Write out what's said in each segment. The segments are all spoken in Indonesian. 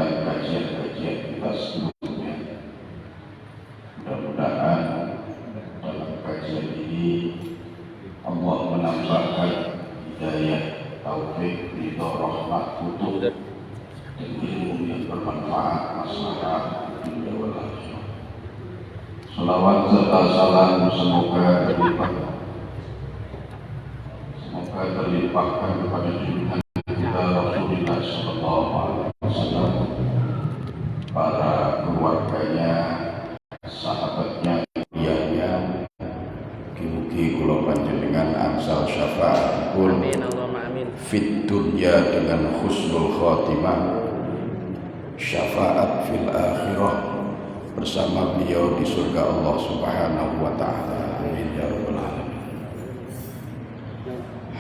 dan kajian-kajian kita sebelumnya. Mudah-mudahan dalam kajian ini Allah menambahkan hidayah, taufik, ridho, rahmat, kutub dan ilmu yang bermanfaat maslahat dunia wal akhirah. Salawat serta salam semoga terlimpahkan kepada junjungan kita Rasulullah Sallallahu Alaihi Wasallam, para keluarganya, sahabatnya, kiainya. Mugi-mugi kula panjenengan angsal syafaatipun fit dunya dengan husnul khotimah, syafaat fil akhirah bersama beliau di surga Allah Subhanahu wa taala. Amin ya rabbal alamin.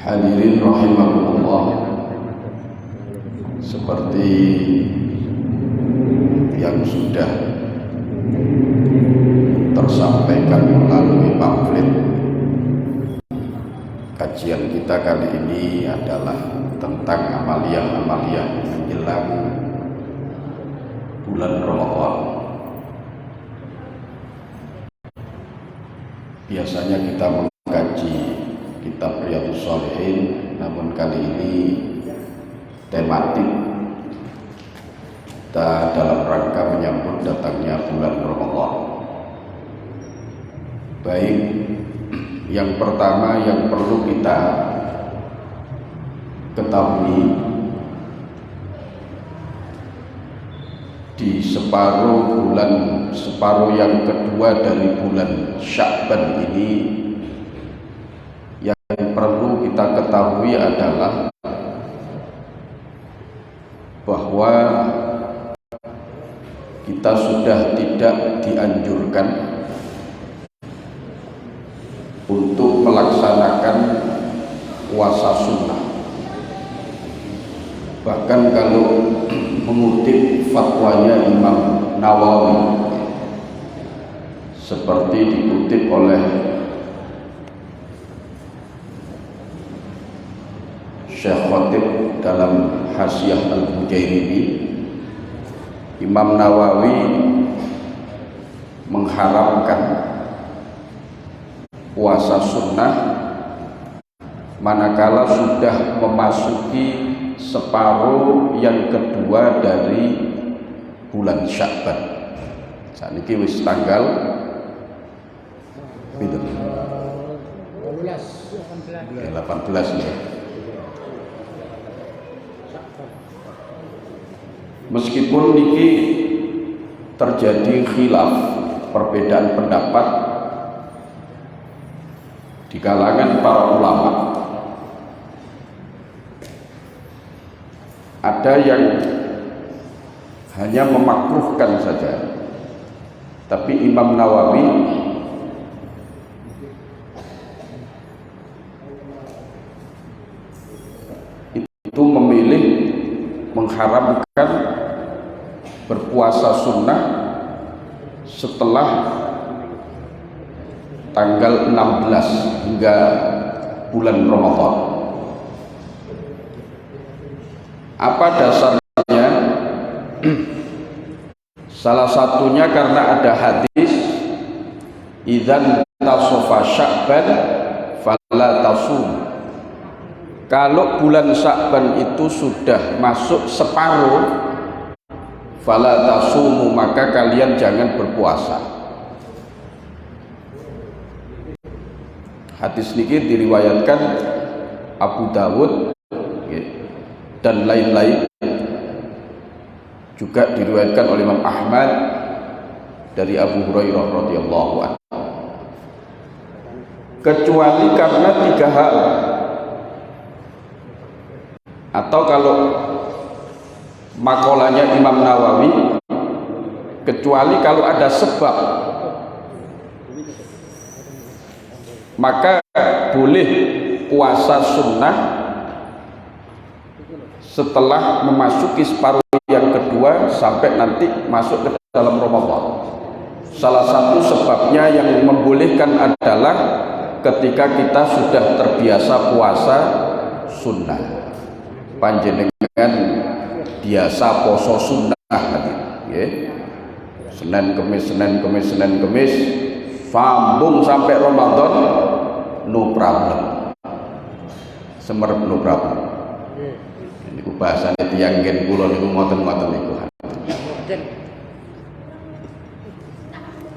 Hadirin rahimakumullah, seperti yang sudah tersampaikan melalui pamflet, kajian kita kali ini adalah tentang amalia-amalia menjelang bulan Ramadan. Biasanya kita mengkaji kitab Riyadhus Shalihin, namun kali ini tematik kita dalam rangka menyambut datangnya bulan Ramadan. Baik, yang pertama yang perlu kita ketahui, di separuh yang kedua dari bulan Sya'ban ini, yang perlu kita ketahui adalah bahwa kita sudah tidak dianjurkan untuk melaksanakan puasa sunnah. Bahkan kalau mengutip fatwanya Imam Nawawi, seperti dikutip oleh Syekh Khatib dalam Hasyiah Al-Bujairimi, Imam Nawawi mengharamkan puasa sunnah manakala sudah memasuki separuh yang kedua dari bulan Sya'ban. Saat ini wis tanggal 18 ya. Meskipun niki terjadi khilaf, perbedaan pendapat di kalangan para ulama. Ada yang hanya memakruhkan saja, tapi Imam Nawawi itu memilih mengharamkan berpuasa sunnah setelah tanggal 16 hingga bulan Ramadan. Apa dasarnya? Salah satunya karena ada hadis idzan tasofa Sya'ban fala tasum. Kalau bulan Sya'ban itu sudah masuk separuh, fala tasumu, maka kalian jangan berpuasa. Hadis ini diriwayatkan Abu Dawud dan lain-lain, juga diriwayatkan oleh Imam Ahmad dari Abu Hurairah radhiyallahu anhu. Kecuali karena 3 hal, atau kalau makolanya Imam Nawawi, kecuali kalau ada sebab, maka boleh puasa sunnah setelah memasuki separuh yang kedua sampai nanti masuk ke dalam Ramadan. Salah satu sebabnya yang membolehkan adalah ketika kita sudah terbiasa puasa sunnah. Panjenengan biasa poso sunnah nggih. Senin Kemis sambung sampai Ramadan, no problem. Semerep no problem. Niku bahasane tiyang ngen kula niku ngoten-ngoten niku.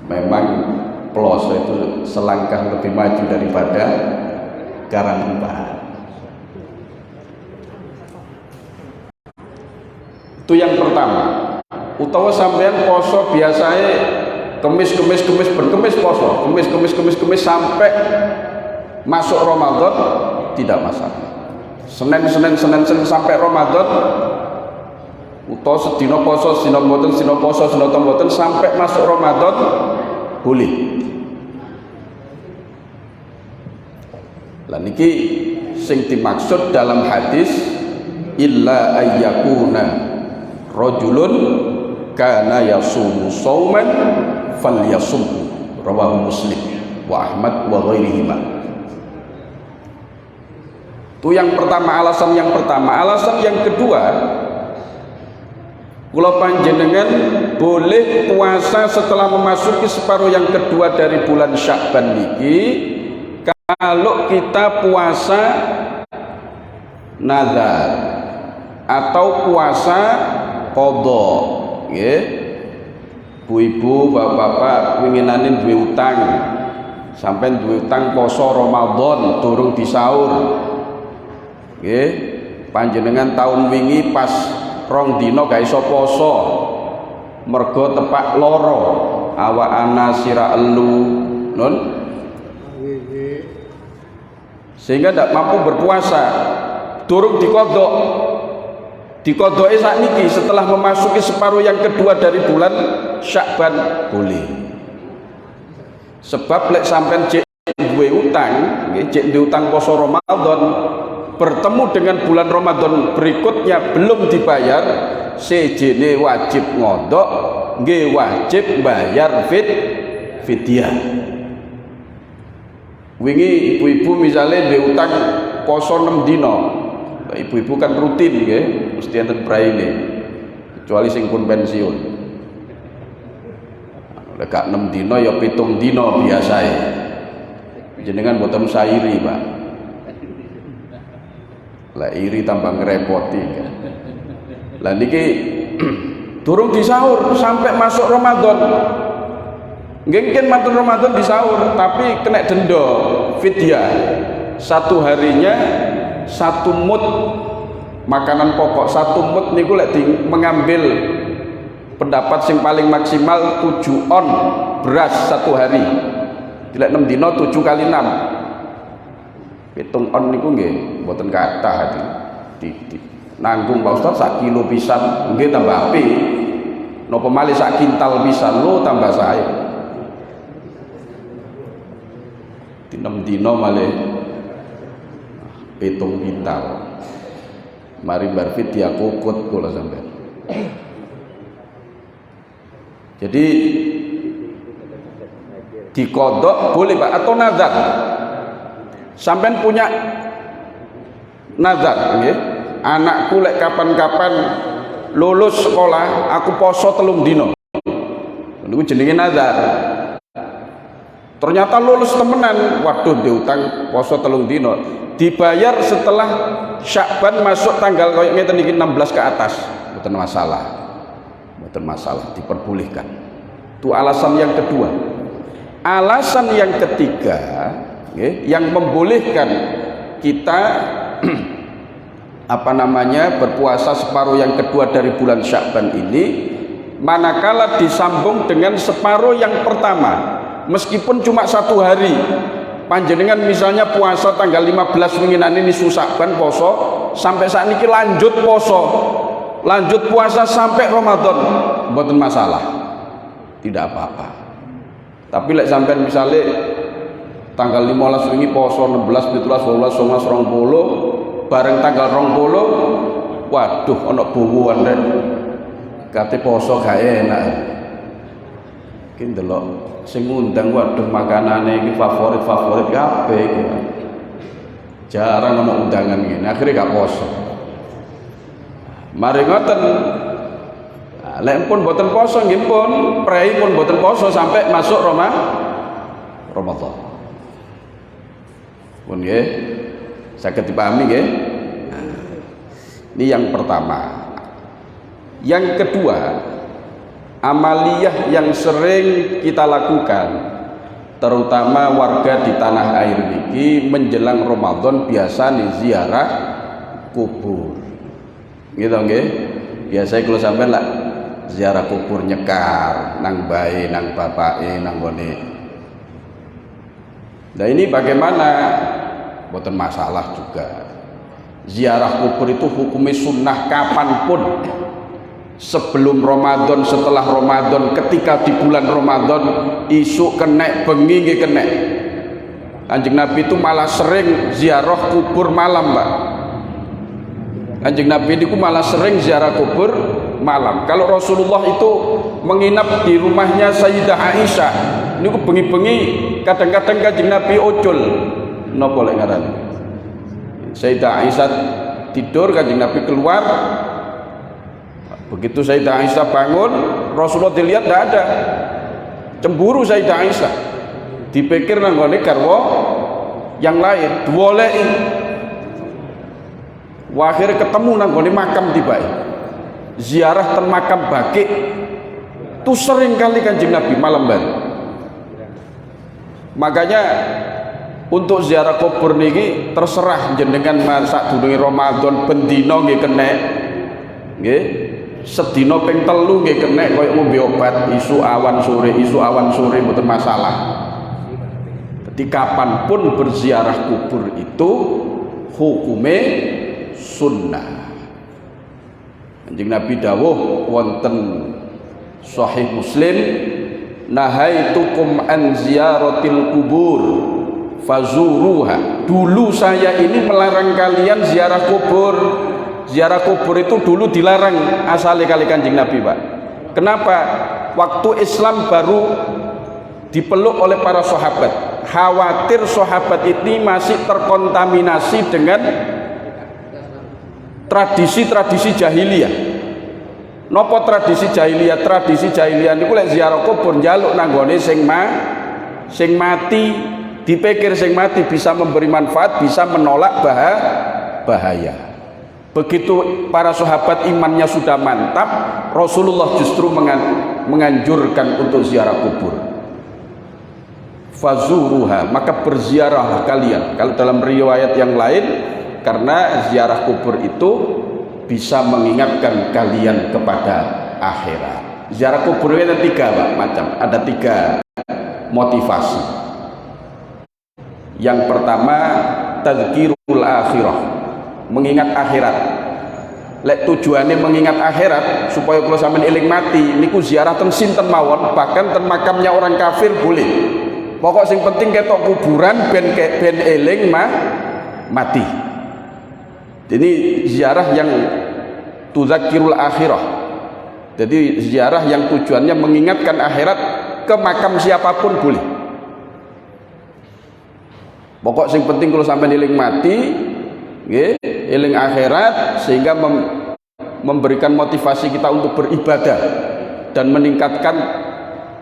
Memang Ploso itu selangkah lebih maju daripada Karangbahan. Itu yang pertama. Utawa sampean poso biasanya kemis poso, kemis sampai masuk Ramadan tidak masalah. Senin sampai Ramadan, utawa sedina poso, sedina mboten sampai masuk Ramadan boleh. Lah niki sing dimaksud dalam hadis illa ayyakuna rajulun kana yasumu sauman falyasum, rawahu Muslim wa Ahmad wa ghairihima. Itu yang pertama, alasan yang pertama. Alasan yang kedua, kula panjenengan boleh puasa setelah memasuki separuh yang kedua dari bulan Sya'ban niki kalau kita puasa nazar atau puasa qadha. Nggih. Bu-ibu, bapak-bapak winginane duwe utang. Sampeyan duwe utang poso Ramadan durung disaur. Nggih. Panjenengan tahun wingi pas rong dina gak iso poso. Mergo tepak loro, awak ana sira elu, nun. Sehingga tidak mampu berpuasa. Durung dikodok. Dikodoke sakniki setelah memasuki separuh yang kedua dari bulan Sya'ban boleh. Sebab lek sampean cek duwe utang, nggih, cek duwe utang poso Ramadan, bertemu dengan bulan Ramadan berikutnya belum dibayar, sejene wajib ngodok, nggih wajib bayar fidyah. Wingi ibu-ibu misalnya duwe utang poso 6 dina. Ibu-ibu kan rutin nggih, mesti enten praine. Kecuali sing pun pensiun. Lek 6 dina ya 7 dina biasae. Jenengan boten sairi, Pak. Lah iri tambah ngerepoti. Lah niki durung disaur sampai masuk Ramadan. Mungkin matur Ramadan disaur tapi kena denda fidyah. Satu harinya 1 mud makanan pokok, 1 mud niku lek mengambil pendapat sing paling maksimal 7 on beras 1 hari. Dilek 6 dina 7 kali 6. Pitung on niku nggih mboten kathah di nanggung Pak Ustaz sak kilo pisan nggih tambah apik. Napa malih sak kintal pisan lho tambah sae. Di 6 dina malih 7 kintal. Mari barfit dia kokot kula sampean. Jadi dikodok boleh Pak atau nazar. Sampean punya nazar nggih. Anakku lek kapan-kapan lulus sekolah aku poso 3 dina. Niku jenenge nazar. Ternyata lulus temenan, waduh diutang poso 3 dina. Dibayar setelah Sya'ban masuk tanggal koyo ngeten iki 16 ke atas. Mboten masalah. Mboten masalah, diperbolehkan. Itu alasan yang kedua. Alasan yang ketiga, yang membolehkan kita berpuasa separuh yang kedua dari bulan Sya'ban ini manakala disambung dengan separuh yang pertama, meskipun cuma 1 hari. Panjenengan misalnya puasa tanggal 15 winginan ini Sya'ban poso, sampai saat ini lanjut poso, lanjut puasa sampai Ramadan, mboten masalah, tidak apa-apa. Tapi lek sampean misalnya tanggal 15 wingi poso 16, 17, 18, 19, 20, bareng tanggal 20, waduh ana buwuan rek. Kate poso gak enak. Ki ndelok sing ngundang waduh makanane iki favorit kabeh iki. Jarang ana undangan ngene, akhirnya gak poso. Mari ngoten. Lek pun boten poso nggih pun, prei pun boten poso sampai masuk Ramadan. Pun nggih, saged dipahami nggih. Ini yang pertama. Yang kedua, amaliyah yang sering kita lakukan, terutama warga di tanah air niki menjelang Ramadan biasa nih ziarah kubur. Gitu nggih. Biasa kalau sampean lah ziarah kubur nyekar nang bae, nang bapake, nang gone. Nah ini bagaimana? Boten masalah juga. Ziarah kubur itu hukumnya sunnah kapanpun, sebelum Ramadan, setelah Ramadan, ketika di bulan Ramadan, isuk kenek, bengi nggih kenek. Kanjeng Nabi itu malah sering ziarah kubur malam, Pak. Kanjeng Nabi itu malah sering ziarah kubur malam. Kalau Rasulullah itu menginap di rumahnya Sayyidah Aisyah, niku bengi-bengi kadang-kadang Kanjeng Nabi ucul. Napa lek ngaran? Sayyidah Aisyah tidur, Kanjeng Nabi keluar. Begitu Sayyidah Aisyah bangun, Rasulullah dilihat tidak ada. Cemburu Sayyidah Aisyah. Dipikir nang ngene garwa yang lain, diwolehi. Akhirnya ketemu nang ngene makam tibae. Ziarah ten makam Baqi. Itu sering kali Kanjeng Nabi malam bari. Makanya untuk ziarah kubur niki terserah jenengan sadurunge Ramadan bendina nggih kenek. Nggih. Sedina ping 3 nggih kenek koyo ngombe obat isu awan sore mboten masalah. Jadi kapanpun berziarah kubur itu hukume sunnah. Kanjeng Nabi dawuh wonten Sahih Muslim, nahaitukum an ziyaratil kubur fazuruha. Dulu saya ini melarang kalian ziarah kubur. Ziarah kubur itu dulu dilarang asale kali Kanjeng Nabi, Pak. Kenapa? Waktu Islam baru dipeluk oleh para sahabat, khawatir sahabat ini masih terkontaminasi dengan tradisi-tradisi jahiliyah. Napa tradisi jahiliyah? Tradisi jahiliyah niku lek ziarah kubur njaluk nanggone sing mati, dipikir sing mati bisa memberi manfaat, bisa menolak bahaya. Begitu para sahabat imannya sudah mantap, Rasulullah justru menganjurkan untuk ziarah kubur. Fazuruha, maka berziarah kalian. Kalau dalam riwayat yang lain, karena ziarah kubur itu bisa mengingatkan kalian kepada akhirat. Ziarah kubur itu ada 3 Pak, macam. Ada 3 motivasi. Yang pertama, tadzkirul akhirah, mengingat akhirat. Lek tujuannya mengingat akhirat supaya kalau sampean eling mati niku ziarah ten sinten mawon, bahkan ten makamnya orang kafir boleh. Pokok sing penting ketok kuburan ben eling mati. Ini ziarah yang tudzakirul akhirah. Jadi ziarah yang tujuannya mengingatkan akhirat, ke makam siapapun boleh. Pokok sing penting kalau sampean eling mati, nggih, eling akhirat, sehingga memberikan motivasi kita untuk beribadah dan meningkatkan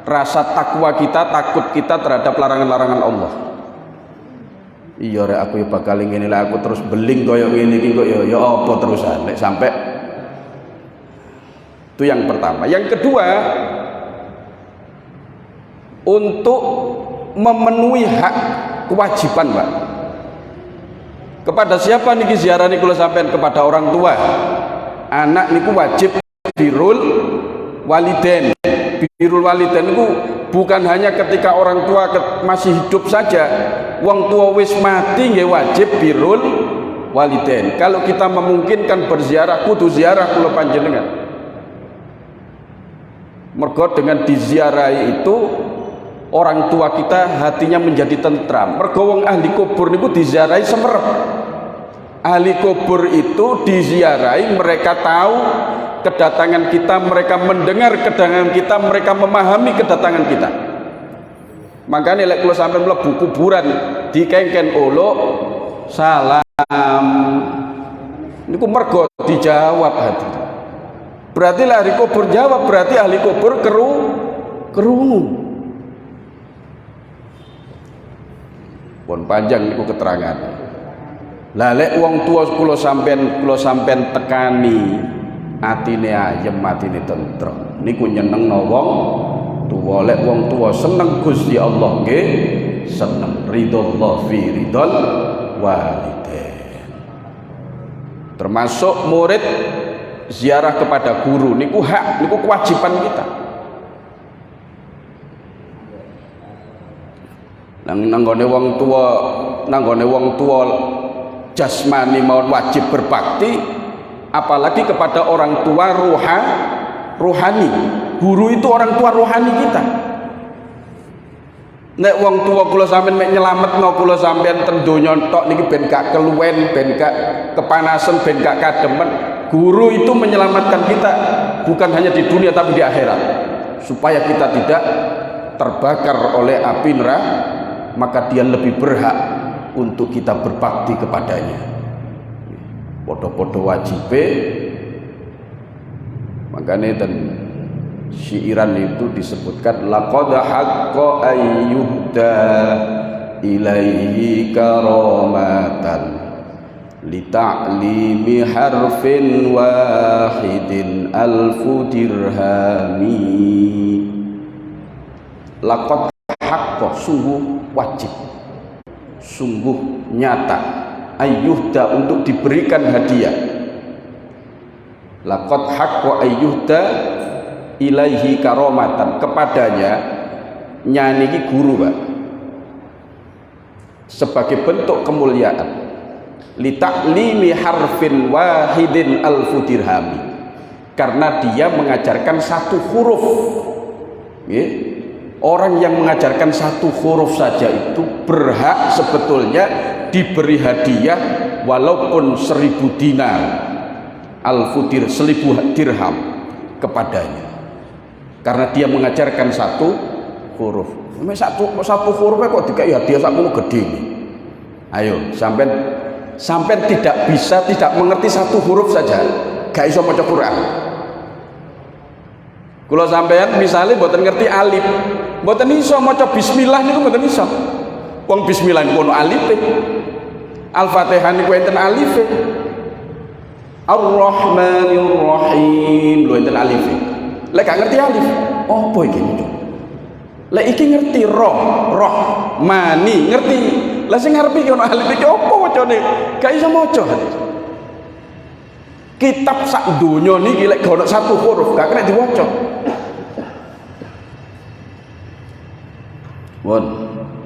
rasa takwa kita, takut kita terhadap larangan-larangan Allah. Iya rek, aku bakal ngene lah, aku terus beling koyo ngene iki kok ya apa terusan nek sampai. Itu yang pertama. Yang kedua, untuk memenuhi hak kewajiban, Pak. Kepada siapa niki ziarah niku sampean? Kepada orang tua. Anak niku wajib birrul walidain. Birrul walidain niku bukan hanya ketika orang tua masih hidup saja. Wong tua wis mati nggih wajib birrul walidain. Kalau kita memungkinkan berziarah, kudu ziarah kula panjenengan. Mergo dengan diziarahi itu orang tua kita hatinya menjadi tentram. Mergo wong ahli kubur niku diziarahi semerep. Ahli kubur itu diziarahi, mereka tahu kedatangan kita, mereka mendengar kedatangan kita, mereka memahami kedatangan kita. Makanya lek kula sampeyan mlebu kuburan dikengken olo salam niku mergo dijawab hati. Berarti ahli kubur jawab, berarti ahli kubur kerungu. Pun panjang niku keterangan. Lah lek wong tua kula sampean tekani atine ayem, atine tentrem, niku nyenengno wong tua. Lek wong tua seneng Gusti Allah nggih seneng, ridallah fi ridal walidain. Termasuk murid ziarah kepada guru niku hak, niku kewajiban kita. Nanggone wong tua jasmani maupun wajib berbakti, apalagi kepada orang tua rohani. Guru itu orang tua rohani kita. Nek wong tua kula sampean mek nyelametno kula sampean ten donya tok niki ben gak keluwen, ben gak kepanasan, ben gak kademen. Guru itu menyelamatkan kita bukan hanya di dunia tapi di akhirat, supaya kita tidak terbakar oleh api neraka. Maka dia lebih berhak untuk kita berbakti kepadanya. Podo-podo wajibe. Makanya dan syiiran itu disebutkan laqad haqqa ayyuhda ilaihi karamatan lita'limi harfin wahidin alfu dirhami. Laqad haqqa, sungguh wajib, sungguh nyata, ayyuhda, untuk diberikan hadiah. Laqad haqqa ayyuhda ilaihi karomatan, kepadanya nyanyi guru Pak, sebagai bentuk kemuliaan. Litaklimi harfin wahidin alfu dirhami, karena dia mengajarkan satu huruf. Orang yang mengajarkan satu huruf saja itu berhak sebetulnya diberi hadiah walaupun 1000 dinar, alfu 1000 dirham kepadanya, karena dia mengajarkan satu huruf. Satu hurufnya kok dikai hadiah sakmono gede ini. Ayo sampai tidak bisa, tidak mengerti satu huruf saja, gak iso maca Quran. Kula sampean misalnya mboten ngerti alif, mboten iso maca bismillah niku mboten iso. Wong bismillah niku ono alife. Al-Fatihah niku enten alife. Ar-Rahmanir Rahim lho enten alife. Lek gak ngerti alif, opo iki niku? Lek iki ngerti roh, mani ngerti. Lah sing ngarepe iki ono alif iki opo wacane? Gak iso maca. Kitab sak donya niki lek gak ono satu huruf gak kena diwaca.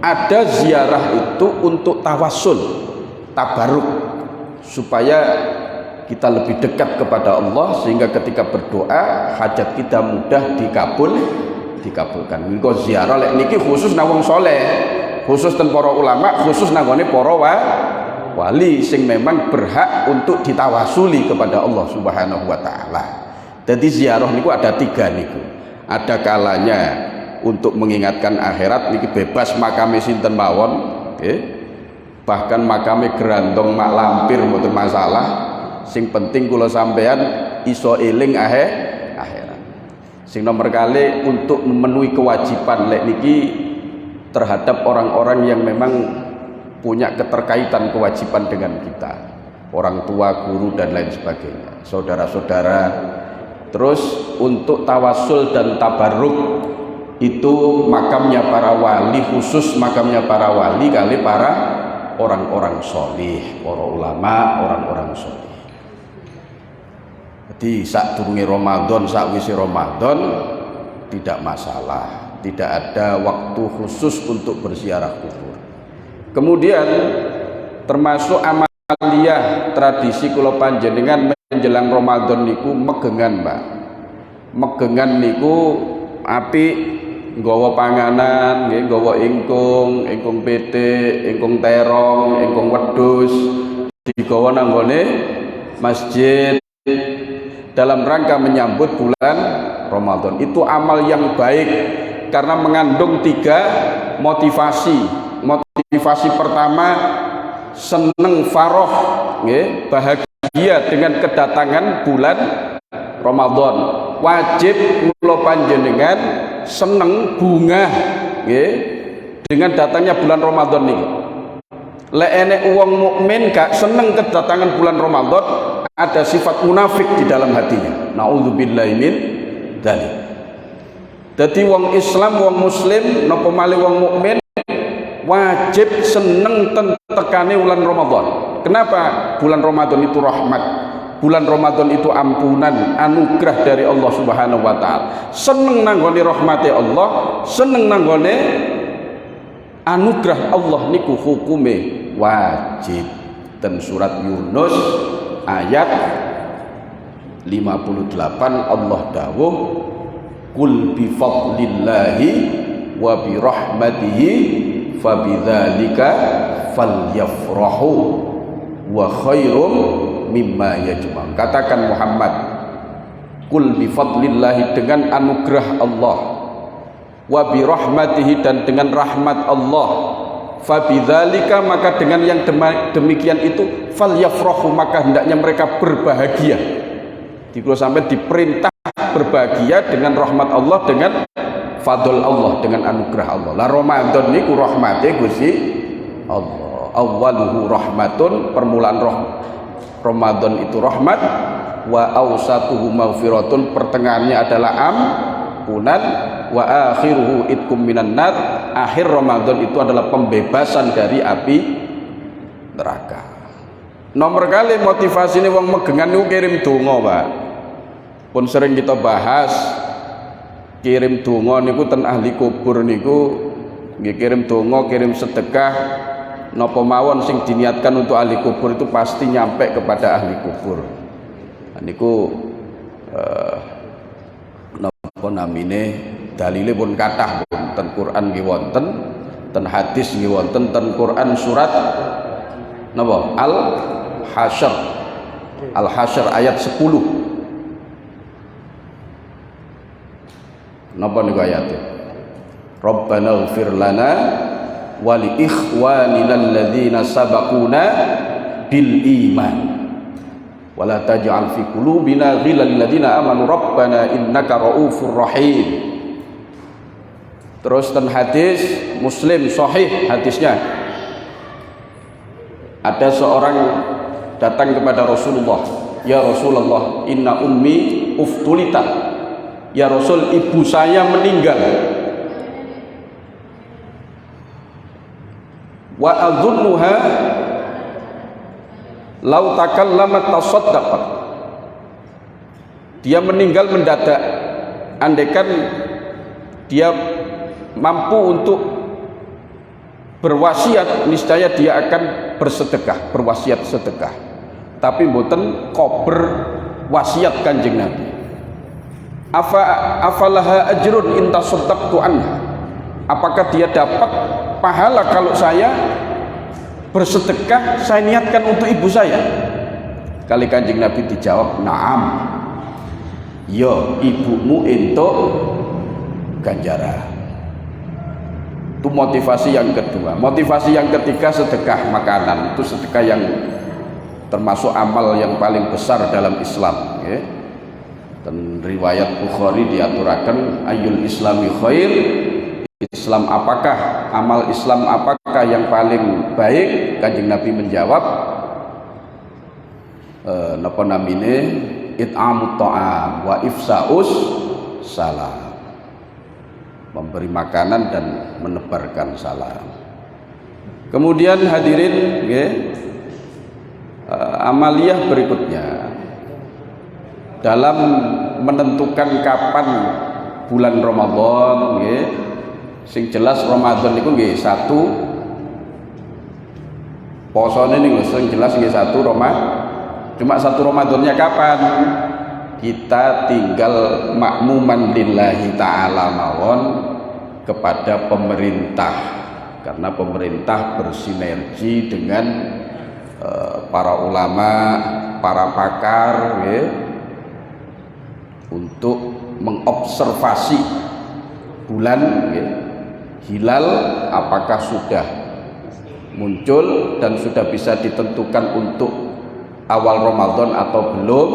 Ada ziarah itu untuk tawassul, tabaruk, supaya kita lebih dekat kepada Allah, sehingga ketika berdoa hajat kita mudah dikabulkan. Niku ziarah lek niki khusus nang wong saleh, khusus ten para ulama, khusus nanggone para wali sing memang berhak untuk ditawasuli kepada Allah Subhanahu wa taala. Jadi ziarah niku ada 3 niku. Ada kalanya untuk mengingatkan akhirat niki bebas makame sinten mawon, bahkan makame gerandong mak lampir mboten masalah. Sing penting kula sampean iso eling akhirat. Sing nomor kali untuk memenuhi kewajiban lek niki terhadap orang-orang yang memang punya keterkaitan kewajiban dengan kita, orang tua, guru dan lain sebagainya, saudara-saudara. Terus untuk tawasul dan tabarruk itu makamnya para wali, khusus makamnya para wali kali para orang-orang solih, para ulama, orang-orang solih. Jadi sak durunge Ramadan, sak wise Ramadan tidak masalah, tidak ada waktu khusus untuk berziarah kubur. Kemudian termasuk amaliyah tradisi kula panjenengan menjelang Ramadan niku megengan, Mbak. Megengan niku apik, nggawa panganan, nggih, nggawa ingkung pitik, ingkung terong, ingkung wedhus, digawa nang nggone masjid dalam rangka menyambut bulan Ramadan. Itu amal yang baik karena mengandung 3 motivasi. Motivasi pertama, seneng faroh, bahagia dengan kedatangan bulan Ramadan. Wajib kula panjenengan seneng bunga nggih dengan datangnya bulan Ramadan niki. Lek enek wong mukmin gak seneng kedatangan bulan Ramadan, ada sifat munafik di dalam hatinya. Nauzubillahi min dzalik. Dadi wong Islam, wong muslim napa malih wong mukmin wajib seneng tekane bulan Ramadan. Kenapa? Bulan Ramadan itu rahmat. Bulan Ramadan itu ampunan, anugerah dari Allah Subhanahu wa taala. Seneng nanggone rahmate Allah, seneng nanggone anugerah Allah niku hukume wajib. Dan surat Yunus ayat 58 Allah dawuh, "Qul bi fadlillahi wa bi rahmatihi fabidzalika falyafrahu wa khairum mimma yajma'un." Katakan Muhammad, "Qul bi fadlillahi," dengan anugerah Allah, "wa bi rahmatihi," dan dengan rahmat Allah, "fabidzalika," maka dengan yang demikian itu, "falyafrahu," maka hendaknya mereka berbahagia. Dikulo sampai diperintah berbahagia dengan rahmat Allah, dengan fadl Allah, dengan anugerah Allah. La Ramadan niku rahmate Gusti Allah. Awwaluhu rahmatun, permulaan Ramadan itu rahmat, wa awsatuhu maghfiratun, pertengahannya adalah ampunan, wa akhiruhu itkum minan nar, akhir Ramadan itu adalah pembebasan dari api neraka. Nomor kali motivasi ini wong megengan niku kirim donga, Pak. Pun sering kita bahas kirim donga niku ten ahli kubur niku nggih, kirim donga, kirim sedekah napa mawon sing diniatkan untuk ahli kubur itu pasti nyampe kepada ahli kubur. Niku napa namine dalile pun kathah, ten Quran nggih wonten, ten hadis nggih wonten, ten Quran surat napa Al-Hasyr ayat 10. Napa niku ayate? Rabbana ighfir lana wa li ikhwanina alladzina sabaquna bil iman wa la taj'al fi qulubina ghillan lil ladzina amanu rabbana innaka raufur rahim. Terus ten hadis Muslim sahih hadisnya, ada seorang datang kepada Rasulullah, "Ya Rasulullah, inna ummi uftulita." Ya Rasul, ibu saya meninggal. Wa adzunnuha law takallamat tasaddaqat. Dia meninggal mendadak. Andaikan dia mampu untuk berwasiat, niscaya dia akan bersedekah, berwasiat sedekah. Tapi mboten kober wasiat Kanjeng Nabi. Afalaha ajrun in tasaddaqtu anha. Apakah dia dapat pahala kalau saya bersedekah, saya niatkan untuk ibu saya? Kali Kanjeng Nabi dijawab, "Na'am." Yo, ibumu entuk ganjaran. Itu motivasi yang kedua. Motivasi yang ketiga, sedekah makanan. Itu sedekah yang termasuk amal yang paling besar dalam Islam, ya. Dan riwayat Bukhari diaturakan, "Ayyul islami khair," Islam apakah, amal Islam apakah yang paling baik? Kanjeng Nabi menjawab, napa namine, it'amut ta'am wa ifsa'us salam, memberi makanan dan menebarkan salam. Kemudian hadirin, amaliyah berikutnya dalam menentukan kapan bulan Ramadan, sing jelas Ramadan itu nggih satu posone niku sing jelas nggih satu cuma satu Ramadannya kapan? Kita tinggal makmuman lillahi ta'ala mawon kepada pemerintah, karena pemerintah bersinergi dengan para ulama, para pakar, untuk mengobservasi bulan hilal apakah sudah muncul dan sudah bisa ditentukan untuk awal Ramadan atau belum.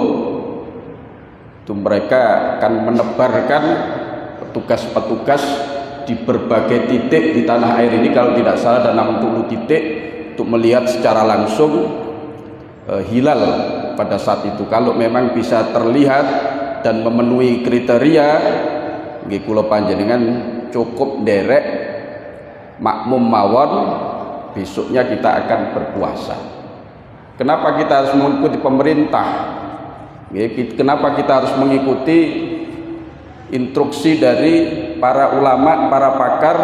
Itu mereka akan menebarkan petugas-petugas di berbagai titik di tanah air ini, kalau tidak salah ada 60 titik untuk melihat secara langsung hilal pada saat itu. Kalau memang bisa terlihat dan memenuhi kriteria, nggih kula panjenengan cukup nderek makmum mawon, besoknya kita akan berpuasa. Kenapa kita harus mengikuti pemerintah? Kenapa kita harus mengikuti instruksi dari para ulama, para pakar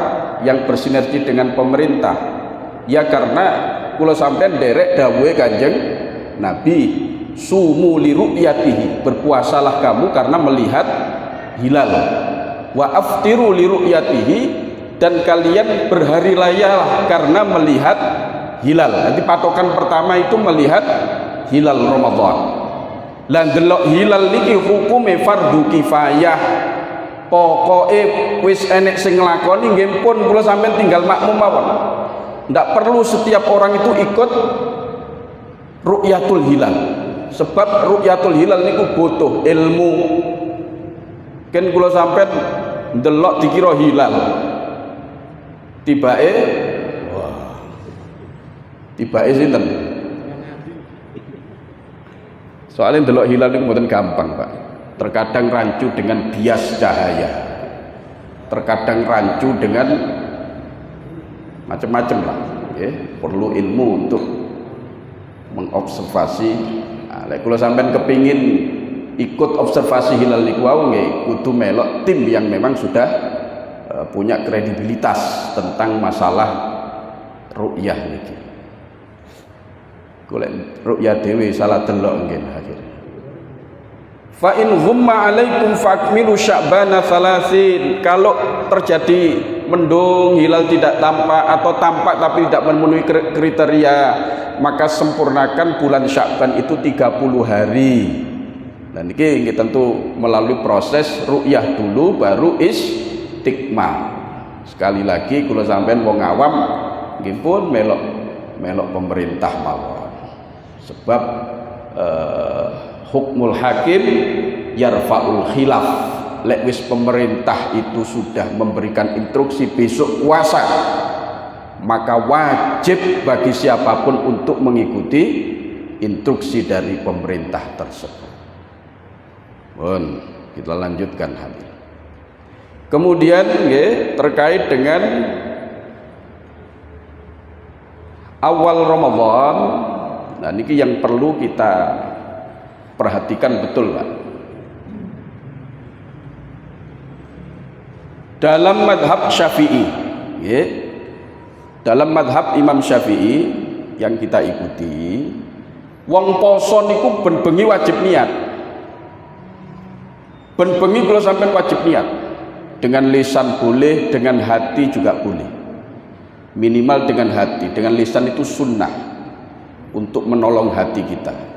yang bersinergi dengan pemerintah? Ya karena kula sampean derek dawuhe Kanjeng Nabi, sumu li ru'yatihi, berpuasalah kamu karena melihat hilal. Wa aftiru li ru'yatihi, dan kalian berhari layalah karena melihat hilal. Nanti patokan pertama itu melihat hilal Ramadan. Lan delok hilal niki hukume fardu kifayah. Pokoke wis enek sing nglakoni nggih pun kula sampean tinggal makmum mawon. Ndak perlu setiap orang itu ikut ru'yatul hilal. Sebab ru'yatul hilal niku butuh ilmu. Ken kula sampean ndelok dikira hilal. Tibake tibake sinten? Soalnya ndelok hilal niku mboten gampang, Pak. Terkadang rancu dengan bias cahaya, terkadang rancu dengan macam-macam lah, perlu ilmu untuk mengobservasi. Nah, kalau sampean kepingin ikut observasi hilal niku wau nggih kudu melok tim yang memang sudah punya kredibilitas tentang masalah ru'yah niki. Golek ru'yah dhewe salah delok nggih akhirnya. Fa in ghumma alaikum fakmilu sya'bana salasin. Kalau terjadi mendung, hilal tidak tampak atau tampak tapi tidak memenuhi kriteria, maka sempurnakan bulan Sya'ban itu 30 hari. Dan ini tentu melalui proses ru'yah dulu baru istiqmah. Sekali lagi kula sampean wong awam nggih pun melok pemerintah mawon. Sebab hukmul hakim yarfa'ul khilaf. Lek wis pemerintah itu sudah memberikan instruksi besok puasa, maka wajib bagi siapapun untuk mengikuti instruksi dari pemerintah tersebut. Bon, kita lanjutkan hadir. Kemudian terkait dengan awal Ramadan, nah ini yang perlu kita perhatikan betul, Pak. Dalam madhab Syafi'i, dalam madhab Imam Syafi'i yang kita ikuti, wong poso niku ben bengi wajib niat. Ben bengi kalau sampai wajib niat, dengan lisan boleh, dengan hati juga boleh. Minimal dengan hati, dengan lisan itu sunnah untuk menolong hati kita.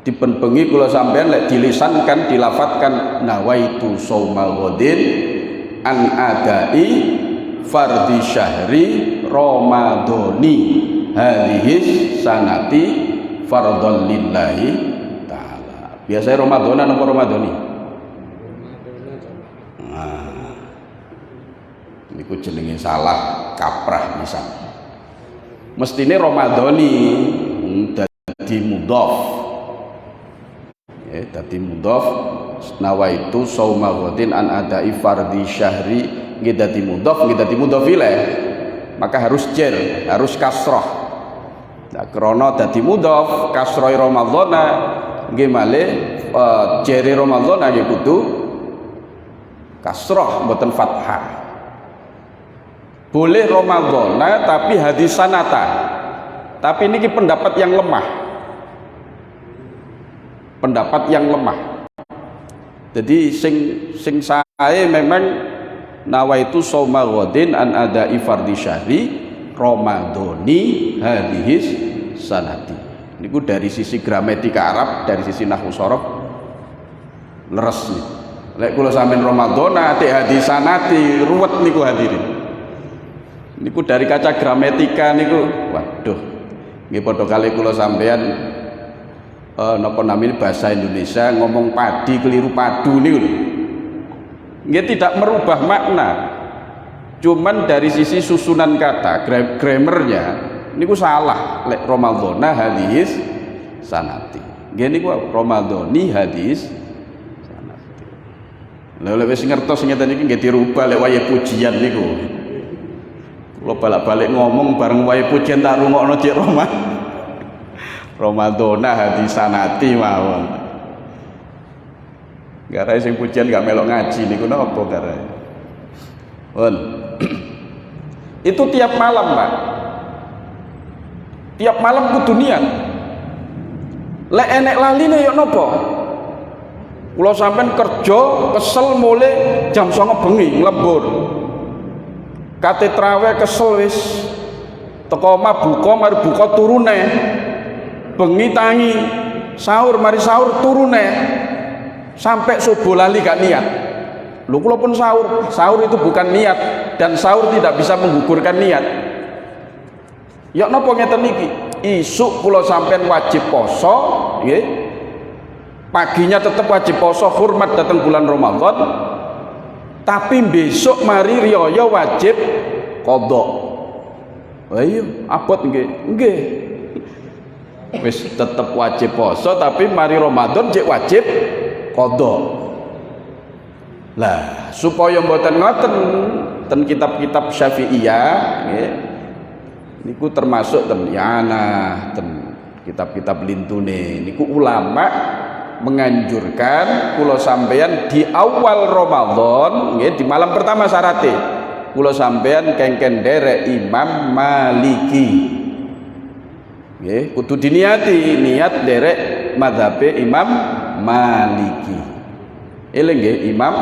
Di bengi kula sampean lek dilisankan, dilafatkan nawaitu shaumal ghadin an adai fardhi syahri ramadhani hadhihi sanati fardhon lillahi taala. Biasanya Ramadan apa Ramadhani? Nah, niku jenenge salah kaprah misal. Mestine Ramadhani dadi mudhaf. Dadi mudhaf nawaitu shauma ghadin an adai fardhi syahri nggih dadi mudhaf ilaih, maka harus jar, harus kasrah. Nah krana dadi mudhaf kasrah Ramadhana nggih malih jere Ramadhana nggih kudu kasrah mboten fathah. Boleh Ramadhana tapi hadisanata, tapi ini pendapat yang lemah. Pendapat yang lemah. Jadi sing sae memang nawaitu shauma ghadin an adai fardhi syahri ramadhani hadhihi sanati. Niku dari sisi gramatika Arab, dari sisi nahwu sharaf leres niku. Lek kula sampean Ramadhana ate hadisanati ruwet niku hadirin. Niku dari kaca gramatika niku waduh. Nggih padha kali kula sampean napa namanya bahasa Indonesia ngomong padi keliru padu niku lho. Nggih tidak merubah makna. Cuman dari sisi susunan kata, grammarnya niku salah. Lek Ramadhana hadis sanati. Nggih niku Ramadhani hadis sanati. Lha lek wis ngertos ngeten iki nggih dirubah lek waya pujian niku. Kula balik-balik ngomong bareng wae pujian tak rungokno cek Ramadhana hadis sanati mawon. Garai sing pujian gak melok ngaji niku napa garai? Pun. Itu tiap malam, Pak. Tiap malam kudu niat. Lek enek laline yo napa? Kula sampean kerja kesel mulai jam 09.00 bengi nglebur. Kate traweh kesel wis teko omah buka mari buka turune bengi tangi sahur mari sahur turune sampai subuh lali gak niat. Lho kula pun sahur itu bukan niat dan sahur tidak bisa menggugurkan niat. Ya napa ngeten niki? Isuk kula sampean wajib poso nggih. Paginya tetap wajib poso hormat datang bulan Ramadan. Tapi besok mari riyaya wajib qadha. Ayo abot nggih. Nggih. Wis tetep wajib poso tapi mari Ramadan cek wajib qadha. Lah, supaya mboten ngoten ten kitab-kitab Syafi'iyah nggih. Niku termasuk ten yana, ten kitab-kitab lintune. Niku ulama menganjurkan kula sampeyan di awal Ramadan nggih di malam pertama syarate kula sampeyan kengken derek Imam Maliki nggih kudu diniati niat derek mazhabe Imam Maliki eling nggih Imam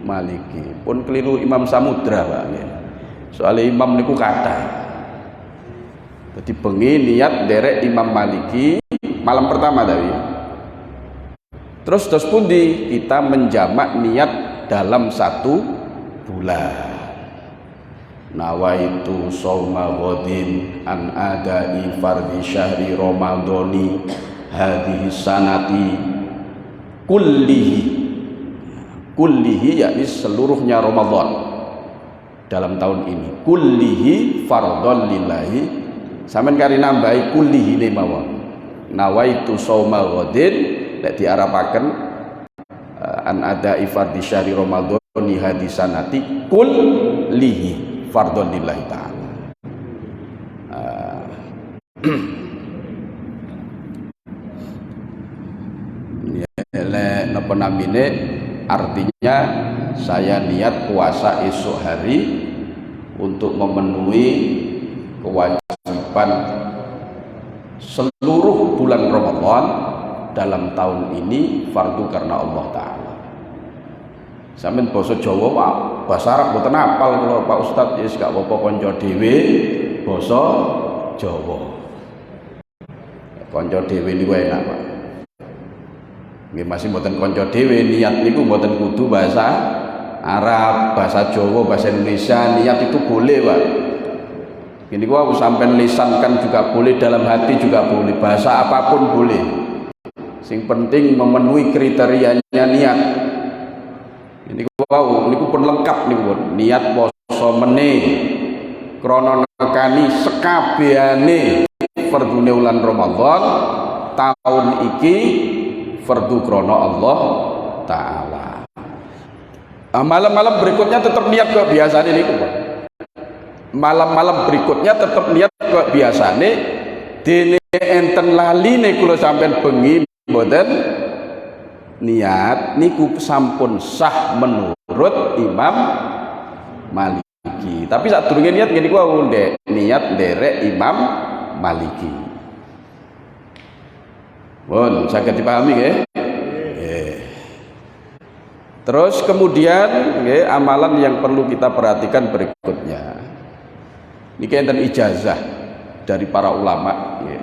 Maliki pun keliru Imam Samudra Pak nggih soalnya imam niku kathah dadi bengi niat derek Imam Maliki malam pertama tadi. Terus pundi kita menjamak niat dalam 1 bulan. Nawaitu shauma ghadin an adai fardhi syahri ramadhani hadhihi sanati kullihi yakni seluruhnya Ramadan dalam tahun ini kullihi fardhon lillahi sampean kari nambahi kullihi ne mawon nawaitu shauma ghadin nek diarapaken an adai fardhi syahri ramadhani hadisanati kullihi fardhon lillahi ta'ala. Napa namine artinya saya niat puasa esok hari untuk memenuhi kewajiban seluruh bulan Ramadan dalam tahun ini fardu karena Allah Ta'ala. Sampeyan basa Jawa Pak, basa Arab mboten apal kula Pak Ustaz, wis gak apa-apa kanca dhewe basa Jawa. Kanca dhewe niku enak Pak. Nggih masih mboten kanca dhewe niat niku mboten kudu bahasa Arab, bahasa Jawa, bahasa Indonesia, niat itu boleh Pak. Ini gua sampean lisankan juga boleh, dalam hati juga boleh, bahasa apapun boleh. Sing penting memenuhi kriterianya niat. Ini niku pun lengkap niku niat poso meneh krana nekani sekabehane fardune wulan Ramadan tahun iki fardu krana Allah Ta'ala. Malam-malam berikutnya tetap niat kok biasane niku Pak. Malam-malam berikutnya tetap niat kok biasane dene enten laline kula sampean bengi mboten niat niku sampun sah menurut Imam Maliki. Tapi sadurunge niat ngene niku niat nderek Imam Maliki. Pun saged dipahami nggih? Nggih. Terus kemudian nggih amalan yang perlu kita perhatikan berikutnya. Niki enten ijazah dari para ulama nggih.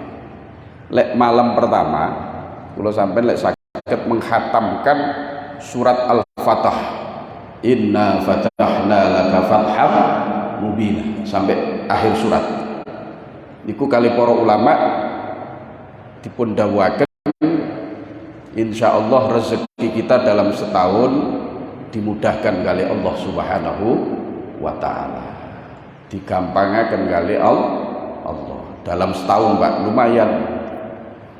Lek malam pertama kula sampeyan lek saged menghatamkan surat Al-Fatah. Inna fatahna laka fatham mubina sampai akhir surat. Niku kali para ulama dipun dawuhaken insya Allah rezeki kita dalam setahun dimudahkan kali Allah Subhanahu wa ta'ala, digampangkan kali Allah dalam setahun Pak, lumayan.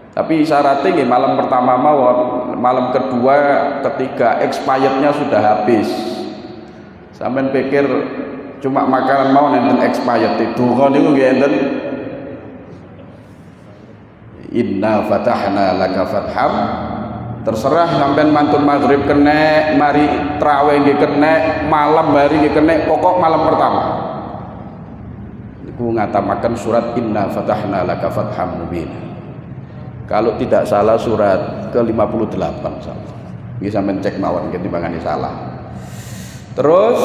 Tapi syaratnya malam pertama mawon, malam kedua ketika expirednya sudah habis. Sampeyan pikir cuma makanan mau nenten expired itu kan niku nggih enten. Inna fatahna laka fatham. Terserah sampean mantun maghrib kena, mari traweh nggih kena, malam hari nggih kena, pokok malam pertama. Niku ngatamaken surat Inna fatahna laka fatham mubin. Kalau tidak salah surat ke-58 insyaallah. Nggih sampean cek mawon nggih timbangane salah. Terus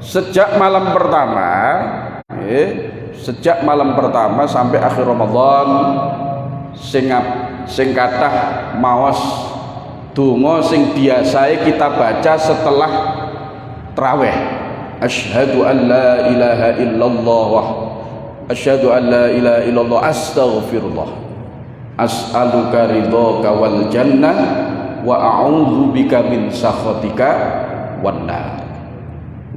sejak malam pertama, sejak malam pertama sampai akhir Ramadan sing kathah maos donga sing biasae kita baca setelah tarawih. Asyhadu an la ilaha illallah wa asyhadu an la ilaha illallah astaghfirullah as'aluka ridhaka wal jannah wa a'udzu bika min sakhatika wan nar.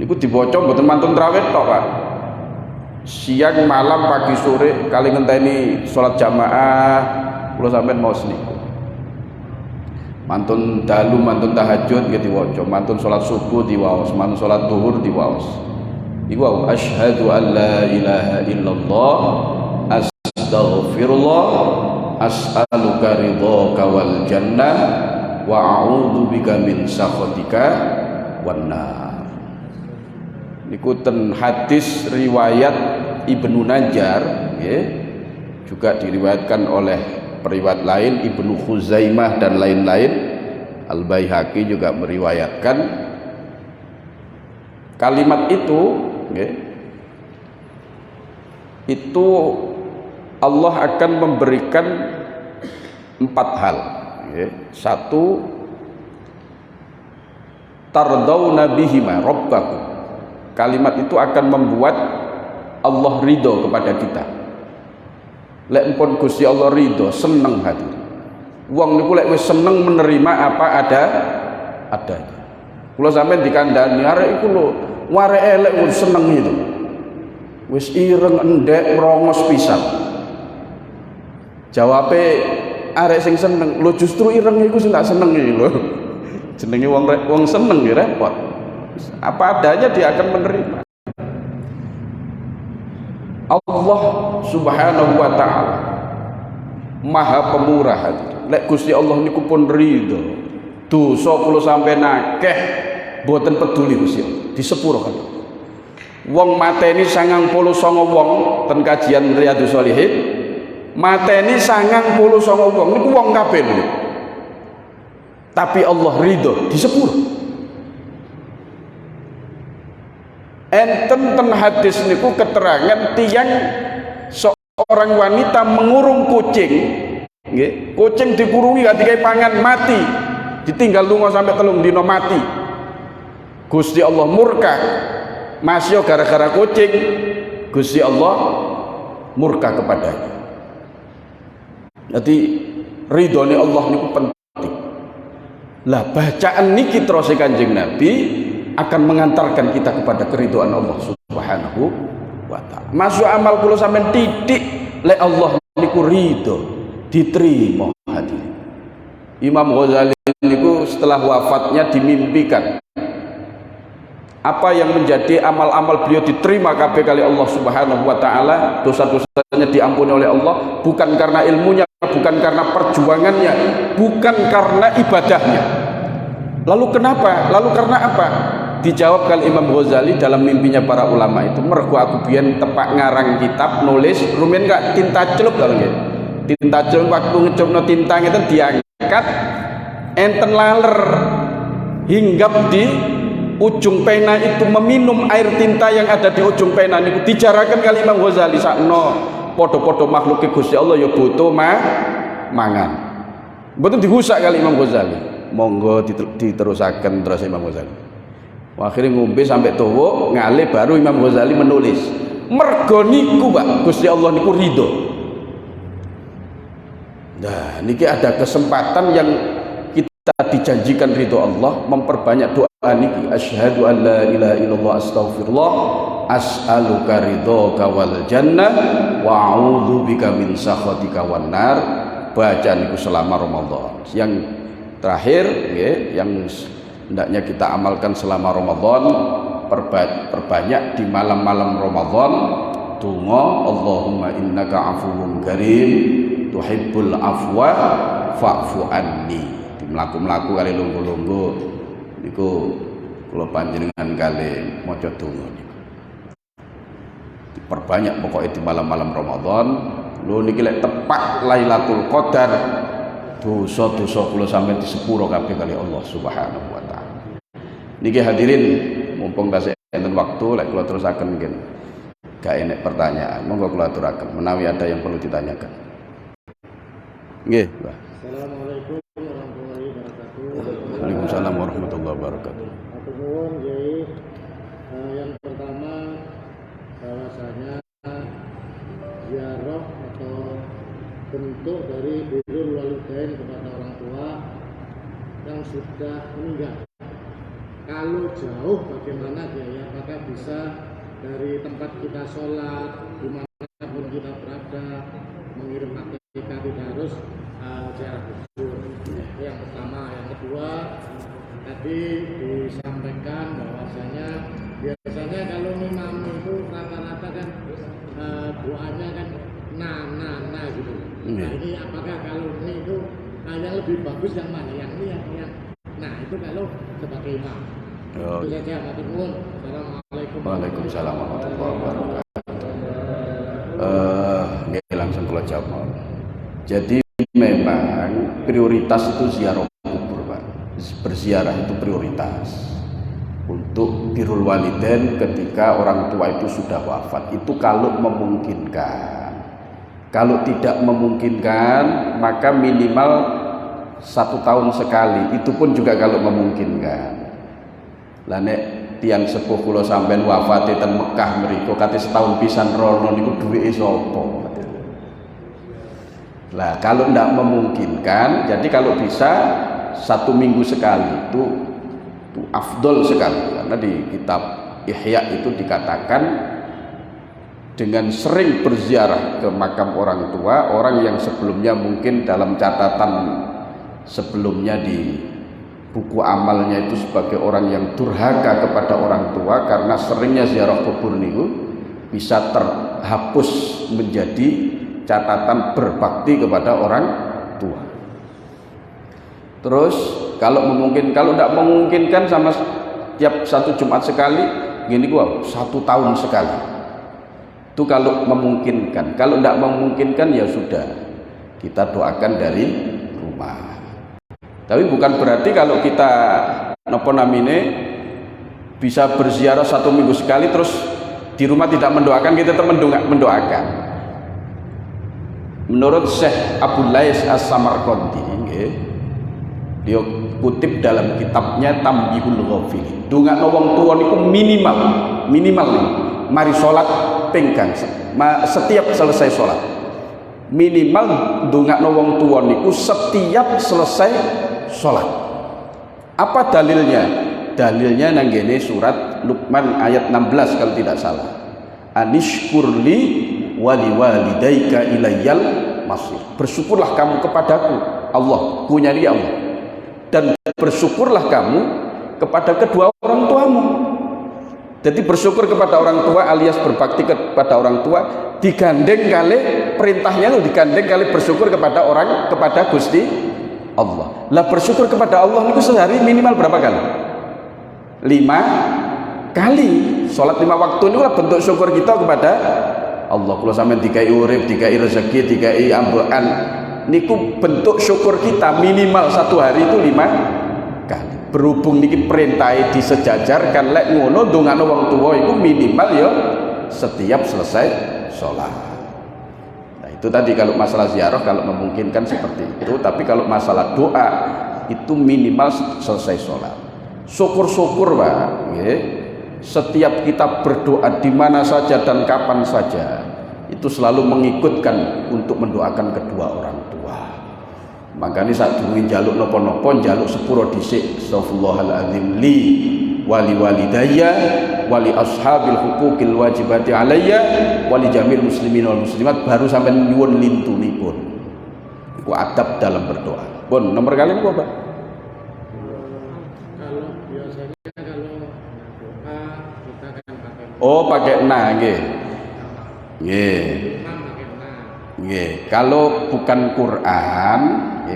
Niku dibaca mboten mantun tarawih tok, Pak. Siang, malam, pagi, sore kali ngenteni salat jamaah kula sampean maos niku. Mantun dalu, mantun tahajud nggih diwaca, mantun salat subuh diwaos, mantun salat zuhur diwaos. Iku asyhadu an la ilaha illallah astaghfirullah as'aluka ridhaka wal jannah wa a'udzu bika min sakhatika wan nar. Niku ten hadis riwayat Ibnu Najjar nggih, juga diriwayatkan oleh periwayat lain Ibnu Khuzaimah dan lain-lain. Al-Baihaqi juga meriwayatkan kalimat itu nggih, itu Allah akan memberikan 4 hal. Satu, tardawna bihima rabbakum. Kalimat itu akan membuat Allah ridho kepada kita. Lek pun Gusti Allah ridho, seneng hati. Wong niku lek wis seneng menerima apa ada. Kula sampeyan dikandani arek iku lho, warek elek wis seneng itu. Wis ireng endek rongos pisan. Jawabe arek sing seneng, lho justru ireng iku sing tak seneng iki lho. Jenenge wong seneng ya repot. Apa adanya dia akan menerima. Allah Subhanahu wa ta'ala Maha pemurah hati. Lek Gusti Allah niku pun ridho. Dosa kula sampeyan akeh mboten peduli Gusti Allah, disepuraken. Wong mateni 99 wong ten kajian Riyadhus Shalihin. Mateni 99 wong niku wong kabeh lho. Tapi Allah ridho, disepuro. Enten ten hadis niku keterangan tiyang seorang wanita mengurung kucing, nggih. Kucing dikurungi gak dikai pangan mati, ditinggal lunga sampai 3 dina mati. Gusti Allah murka, masya gara-gara kucing, Gusti Allah murka kepadanya. Jadi ridhone Allah niku penting. Lah bacaan niki terus Kanjeng Nabi akan mengantarkan kita kepada keridhaan Allah Subhanahu wa ta'ala. Masuk amal kula sampean titik lek Allah niku ridho, diterima hati. Imam Ghazali niku setelah wafatnya dimimpikan apa yang menjadi amal-amal beliau diterima kabeh kali Allah Subhanahu wa ta'ala, dosa-dosanya diampuni oleh Allah, bukan karena ilmunya, bukan karena perjuangannya, bukan karena ibadahnya. Lalu kenapa? Lalu karena apa? Dijawab kali Imam Ghazali dalam mimpinya para ulama itu, mergo aku biyen tepak ngarang kitab nulis rumen gak tinta celup kalau nggih. Tinta celup waktu ngecupno tinta ngeten diangkat enten laler hinggap di ujung pena itu meminum air tinta yang ada di ujung pena niku dijarakan kali Imam Ghazali sakno padha-padha makhluk Gusti Allah ya butuh mangan. Mboten dihusak kali Imam Ghazali. Monggo diterusaken terus Imam Ghazali. Akhirnya ngombe sampai tuwuk ngalih baru Imam Ghazali menulis. Mergo niku Pak, Gusti Allah niku ridho. Nah, niki ada kesempatan yang kita dijanjikan ridho Allah, memperbanyak doa niki. Asyhadu an la ilaha illallah astaghfirullah as'aluka ridhoka wal jannah wa a'udzubika min sakhatika wan nar. Baca niku selama Ramadan. Yang terakhir yang hendaknya kita amalkan selama Ramadan, perbanyak di malam-malam Ramadan donga Allahumma innaka afuwun karim tuhibbul afwa fa'fu anni. Mlaku-mlaku kali lungguh-lungguh niku kula panjenengan kali maca donga niku. Perbanyak pokoknya di malam-malam Ramadan. Lho niki lek tepak Lailatul Qadar, dosa-dosa kula sampeyan disepuro kabeh kali Allah Subhanahu wa taala. Niki hadirin, mumpung tasih enten waktu lek kula terusaken nggih. Gak enek pertanyaan, monggo kula aturaken menawi ada yang perlu ditanyakan. Nggih, Pak. Assalamualaikum warahmatullahi wabarakatuh. Waalaikumsalam warahmatullahi wabarakatuh. Matur nuwun Kyai. Yang pertama bahwasanya ziarah atau bentuk dari birrul walidain kepada orang tua yang sudah meninggal. Kalau jauh bagaimana Kyai? Apakah bisa dari tempat kita sholat dimanapun kita berada mengirim kita tidak harus ziarah kubur. Yang pertama. Yang kedua, tadi disampaikan bahwasanya biasanya kalau imam itu rata-rata kan doanya kan na gitu. Nah ini apakah kalau ini itu yang lebih bagus yang mana? Yang ini yang nah itu kalau sebagai imam. Itu saja. Matur nuwun. Assalamualaikum. Waalaikumsalam warahmatullahi wabarakatuh. Langsung kalau jawab. Jadi memang prioritas itu ziarah kubur, Pak. Berziarah itu prioritas. Untuk birrul walidain ketika orang tua itu sudah wafat, itu kalau memungkinkan. Kalau tidak memungkinkan, maka minimal 1 tahun sekali. Itu pun juga kalau memungkinkan. Lah nek tiyang sepuh kula sampean wafate ten Mekah mriku kate setahun pisan rono niku duweke sapa? Lah kalau tidak memungkinkan, jadi kalau bisa 1 minggu sekali itu afdol sekali, karena di kitab Ihya itu dikatakan dengan sering berziarah ke makam orang tua, orang yang sebelumnya mungkin dalam catatan sebelumnya di buku amalnya itu sebagai orang yang durhaka kepada orang tua karena seringnya ziarah kubur niku bisa terhapus menjadi catatan berbakti kepada orang tua. Terus kalau memungkinkan, kalau tidak memungkinkan sama tiap 1 Jumat sekali, gini gua 1 tahun sekali. Itu kalau memungkinkan. Kalau tidak memungkinkan ya sudah, kita doakan dari rumah. Tapi bukan berarti kalau kita nopo namine bisa berziarah 1 minggu sekali terus di rumah tidak mendoakan, kita tetap mendoakan. Menurut Syekh Abu Lais As-Samarqandi, dia kutip dalam kitabnya Tambihul Ghafilin, dongakno wong tuwa niku minimal nih, mari salat penggang setiap selesai salat. Minimal dongakno wong tuwa niku setiap selesai salat. Apa dalilnya? Dalilnya nang ngene surat Luqman ayat 16 kalau tidak salah. Anishkurli wali walidayka ilayyal masir. Bersyukurlah kamu kepadaku, Allah, punya dia Allah. Dan bersyukurlah kamu kepada kedua orang tuamu. Jadi bersyukur kepada orang tua alias berbakti kepada orang tua digandeng kali perintahnya, digandeng kali bersyukur kepada Gusti Allah. Lah bersyukur kepada Allah itu sehari minimal berapa kali? 5 kali. Salat 5 waktu ini lah bentuk syukur kita kepada Allah. Kalau sampai dikai urip, dikai rezeki, dikai ambekan, niku bentuk syukur kita minimal 1 hari itu 5 kali. Berhubung niki perintah disejajarkan lek ngono ndongakno wong tuwa iku minimal ya setiap selesai sholat. Nah itu tadi kalau masalah ziarah kalau memungkinkan seperti itu, tapi kalau masalah doa itu minimal selesai sholat. Syukur-syukur Pak, setiap kita berdoa di mana saja dan kapan saja itu selalu mengikutkan untuk mendoakan kedua orang tua. Makanya saat durunge njaluk napa-napa njaluk sepuro dhisik. Astaghfirullahaladzim li wali walidayya wali ashabil huquqil wajibati alayya wali jamil muslimin wal muslimat, baru sampai nyuwun lintunipun. Iku adab dalam berdoa. Bon, nomor kalian apa? Kalau biasanya kalau doa kita kan pakai Pakai na nggih. Nggih. imam pakai na. Nggih, kalau bukan Quran,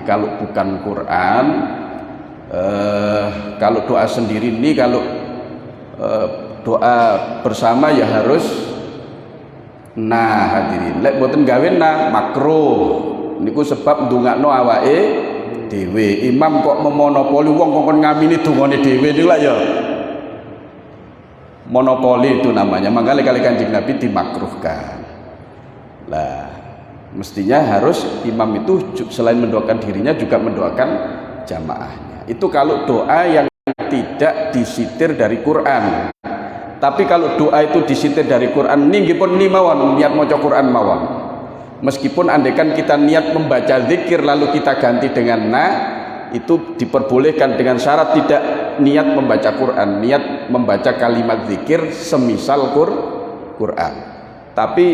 kalau bukan Quran, kalau doa sendiri ini, kalau doa bersama ya harus nah hadirin. Lek boten gawe nah makruh. Niku sebab ndongakno awake dhewe. Imam kok memonopoli wong kok ngamini dongane dhewe niku lah ya. Monopoli itu namanya. Makanya kali Kanjeng Nabi dimakruhkan. Lah, mestinya harus imam itu selain mendoakan dirinya juga mendoakan jamaahnya. Itu kalau doa yang tidak disitir dari Quran. Tapi kalau doa itu disitir dari Quran, nggih pun ni mawon niat maca Quran mawon. Meskipun andaikan kita niat membaca zikir lalu kita ganti dengan na, itu diperbolehkan dengan syarat tidak niat membaca Quran, niat membaca kalimat zikir semisal Quran. Tapi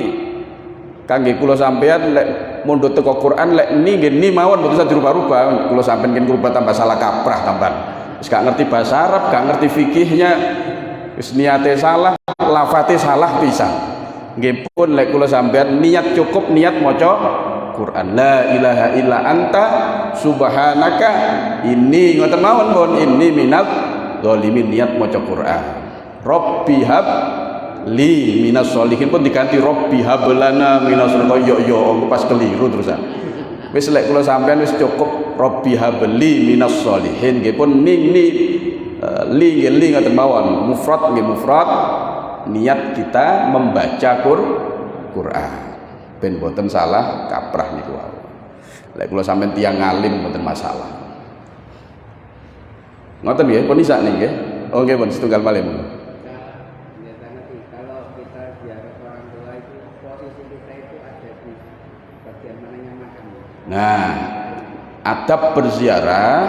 kangge kula sampean lek mundhut teko Quran lek ni mawon mboten usah dirubah-rubah. Kula sampean kin rubah tambah salah kaprah tambahan. Wis gak ngerti bahasa Arab, gak ngerti fikihnya, wis niate salah, lafate salah pisan. Nggih pun lek kula sampean niat cukup niat maca Quran. La ilaha illa anta subhanaka inni ngoten mawon pun inni minaz zalimin, niat maca Quran. Rabbi hab li minas sholihin pun diganti Rabbi hablana minas sholihin. Yo pas keliru terusan. Wis lek kula sampean wis cukup Rabbi habli minas sholihin nggih pun li ngoten mawon, mufrad nggih mufrad, niat kita membaca Quran ben boten salah kaprah niku wae. Lek kula sampean tiyang ngalim boten masalah. Ngoten nggih pun isa nggih. Oh nggih pun setunggal malih. Nah, adab berziarah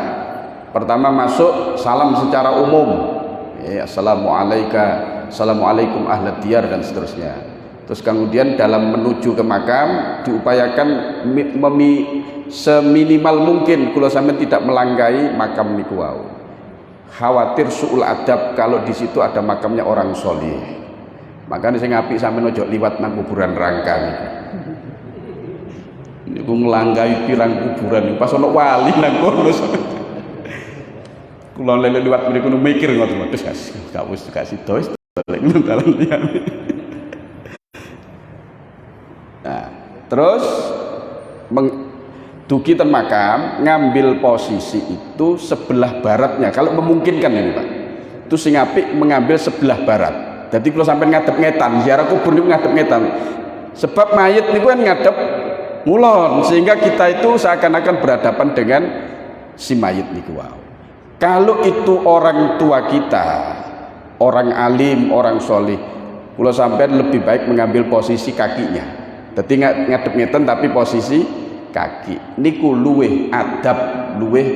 pertama masuk salam secara umum. Assalamualaikum ahlat diyar dan seterusnya. Terus kemudian dalam menuju ke makam diupayakan seminimal mungkin kula sampeyan tidak melangkai makam niku wau. Khawatir suul adab kalau di situ ada makamnya orang soleh. Makanya saya ngapik sampeyan ojo liwat nang kuburan Rangka niku. Niku nglangkai pirang kuburan pas ana wali nang kono. Kula lele liwat mriku mikir ngoten terus gak wis kasih dois lek dalan liyane. Nah, terus dugi ten makam ngambil posisi itu sebelah baratnya kalau memungkinkan ini Pak. Itu sing apik mengambil sebelah barat. Jadi kalau sampai ngadep ngetan, ziarah kubur niku ngadep ngetan. Sebab mayit niku kan ngadep mulon sehingga kita itu seakan-akan berhadapan dengan si mayit niku wow. Kalau itu orang tua kita, orang alim, orang solih, kula sampean lebih baik mengambil posisi kakinya. Jadi ngadep ngeten tapi posisi kaki. Niku luweh adab, luweh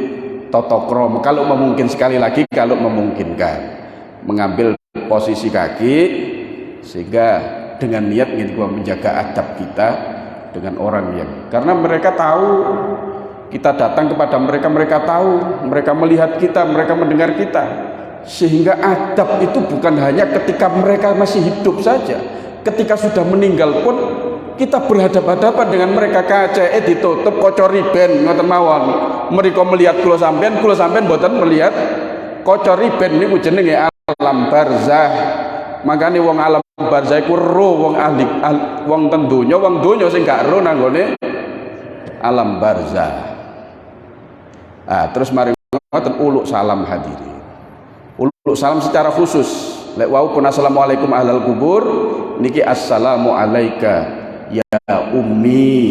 tata krama. Kalau memungkin sekali lagi kalau memungkinkan mengambil posisi kaki sehingga dengan niat niku menjaga adab kita dengan orang yang karena mereka tahu kita datang kepada mereka, mereka tahu, mereka melihat kita, mereka mendengar kita, sehingga adab itu bukan hanya ketika mereka masih hidup saja, ketika sudah meninggal pun kita berhadapan-hadapan dengan mereka. Kaca ditutup kocori ben ngoten mawon, mereka melihat kula sampean mboten melihat kocori ben niku jenenge alam barzah. Makanya wong alam barzah iku ro wong ahli wong ten donya, wong donya sing gak ro nanggone alam barzah. Terus mari ngoten uluk salam hadirin. Uluk salam secara khusus. Lek wau pun assalamualaikum ahlal kubur niki assalamu alayka ya ummi.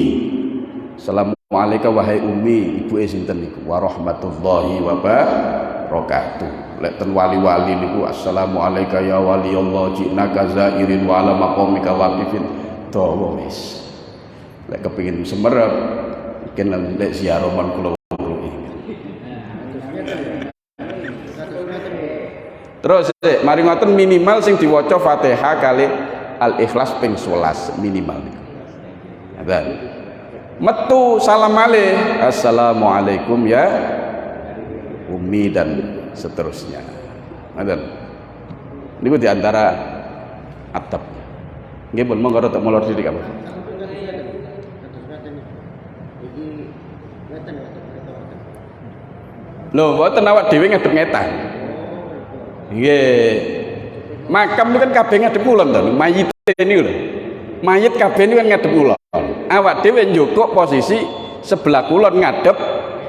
Assalamualaikum wahai ummi, ibuke sinten niku? Warahmatullahi wabarakatuh. Lek ten wali-wali niku assalamu alayka ya wali Allah jinaka zairin wa ala maqamika waqifin. Dawa wis. Lek kepengin semerep mungkin lek ziarah man kula Terus mari ngoten minimal sing diwaca Fatihah kali Al-Ikhlas ping 11 minimal niku. Ngoten. Metu salam alih, assalamualaikum ya Umi dan seterusnya. Ngoten. Niku di antara adab. Nggih pun monggo rada molor sithik apa. Lho, mboten awak dhewe ngadep ngetan. Nggih. Makam itu kan kabeh ngadep kulon to, mayit niku lho. Mayit kabeh niku kan ngadep kulon. Awak dhewe njukuk posisi sebelah kulon ngadep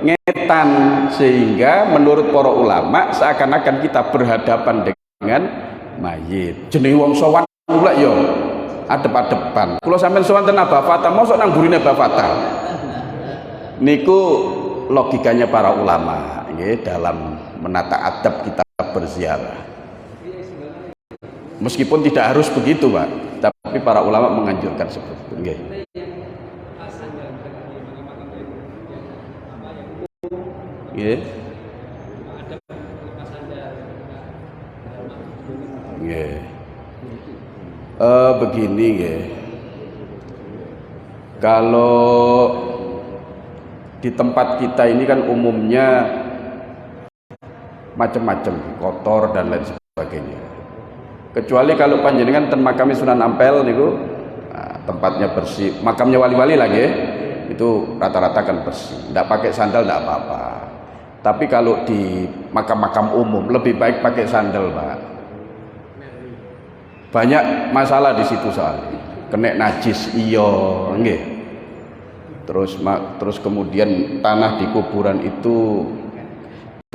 ngetan, sehingga menurut para ulama seakan-akan kita berhadapan dengan mayit. Jenenge wong sowan pula ya adep-adepan. Kula sampeyan sowan ten Abah Fatah, mosok nang burine Abah Fatah. Niku logikanya para ulama nggih dalam menata adab kita berziarah. Meskipun tidak harus begitu, Pak, tapi para ulama menganjurkan seperti itu. Nggih. Nggih. Nggih. Begini nggih. Kalau di tempat kita ini kan umumnya macam-macam, kotor dan lain sebagainya. Kecuali kalau panjenengan ten makam Sunan Ampel niku tempatnya bersih, makamnya wali-wali lagi itu rata-rata kan bersih, tidak pakai sandal tidak apa-apa. Tapi kalau di makam-makam umum lebih baik pakai sandal, Pak. Banyak masalah di situ soalnya, kena najis iyo, nggih. Terus kemudian tanah di kuburan itu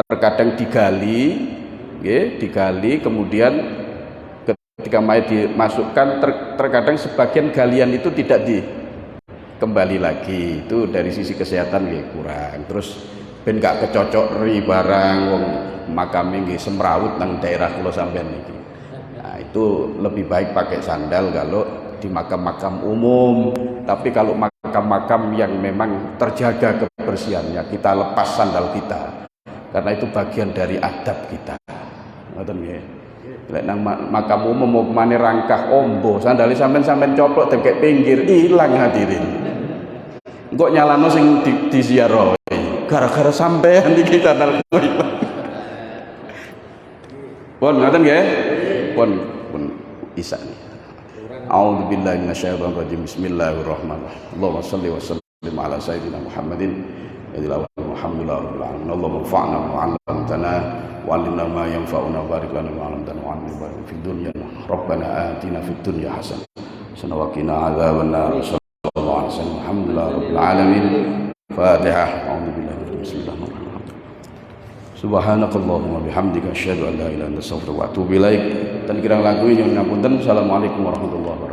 terkadang digali, nggih, digali kemudian ketika mayat dimasukkan terkadang sebagian galian itu tidak kembali lagi, itu dari sisi kesehatan nggih kurang. Terus ben gak kecocok ri barang wong makame nggih semrawut nang daerah kula sampean iki. Nah, itu lebih baik pakai sandal kalau di makam-makam umum. Tapi kalau makam-makam yang memang terjaga kebersihannya, kita lepas sandal kita. Karena itu bagian dari adab kita. Ngoten nggih. Lek nang makam umum mau kemana rangkah ombo, sandali sampean coplok tekek pinggir ilang hadirin. Engko nyalano sing diziarah. Gara-gara sampean iki sandal ilang. Pun ngoten nggih? Pun isa. A'udzubillahi minasyaitonir rajim. Bismillahirrahmanirrahim. Allahumma shalli wa sallim ala sayyidina Muhammadin alhamdulillahirabbil alamin. Allahumma anfa'na wa 'allamtana wa 'allimna ma yanfa'una wa barik lana wa 'allamtana wa 'allimna fid dunya. Rabbana atina fid dunya hasanah wa qina adzabannar. Sallallahu alaihi wasallam. Alhamdulillahirabbil alamin. Fatihah. A'udzubillahi bismillahirrahmanirrahim. Subhanakallahumma bihamdika asyhadu an la ilaha illa anta astaghfiruka wa atubu ilaik. Dan kirang lagu yang ngapunten. Assalamualaikum warahmatullahi wabarakatuh.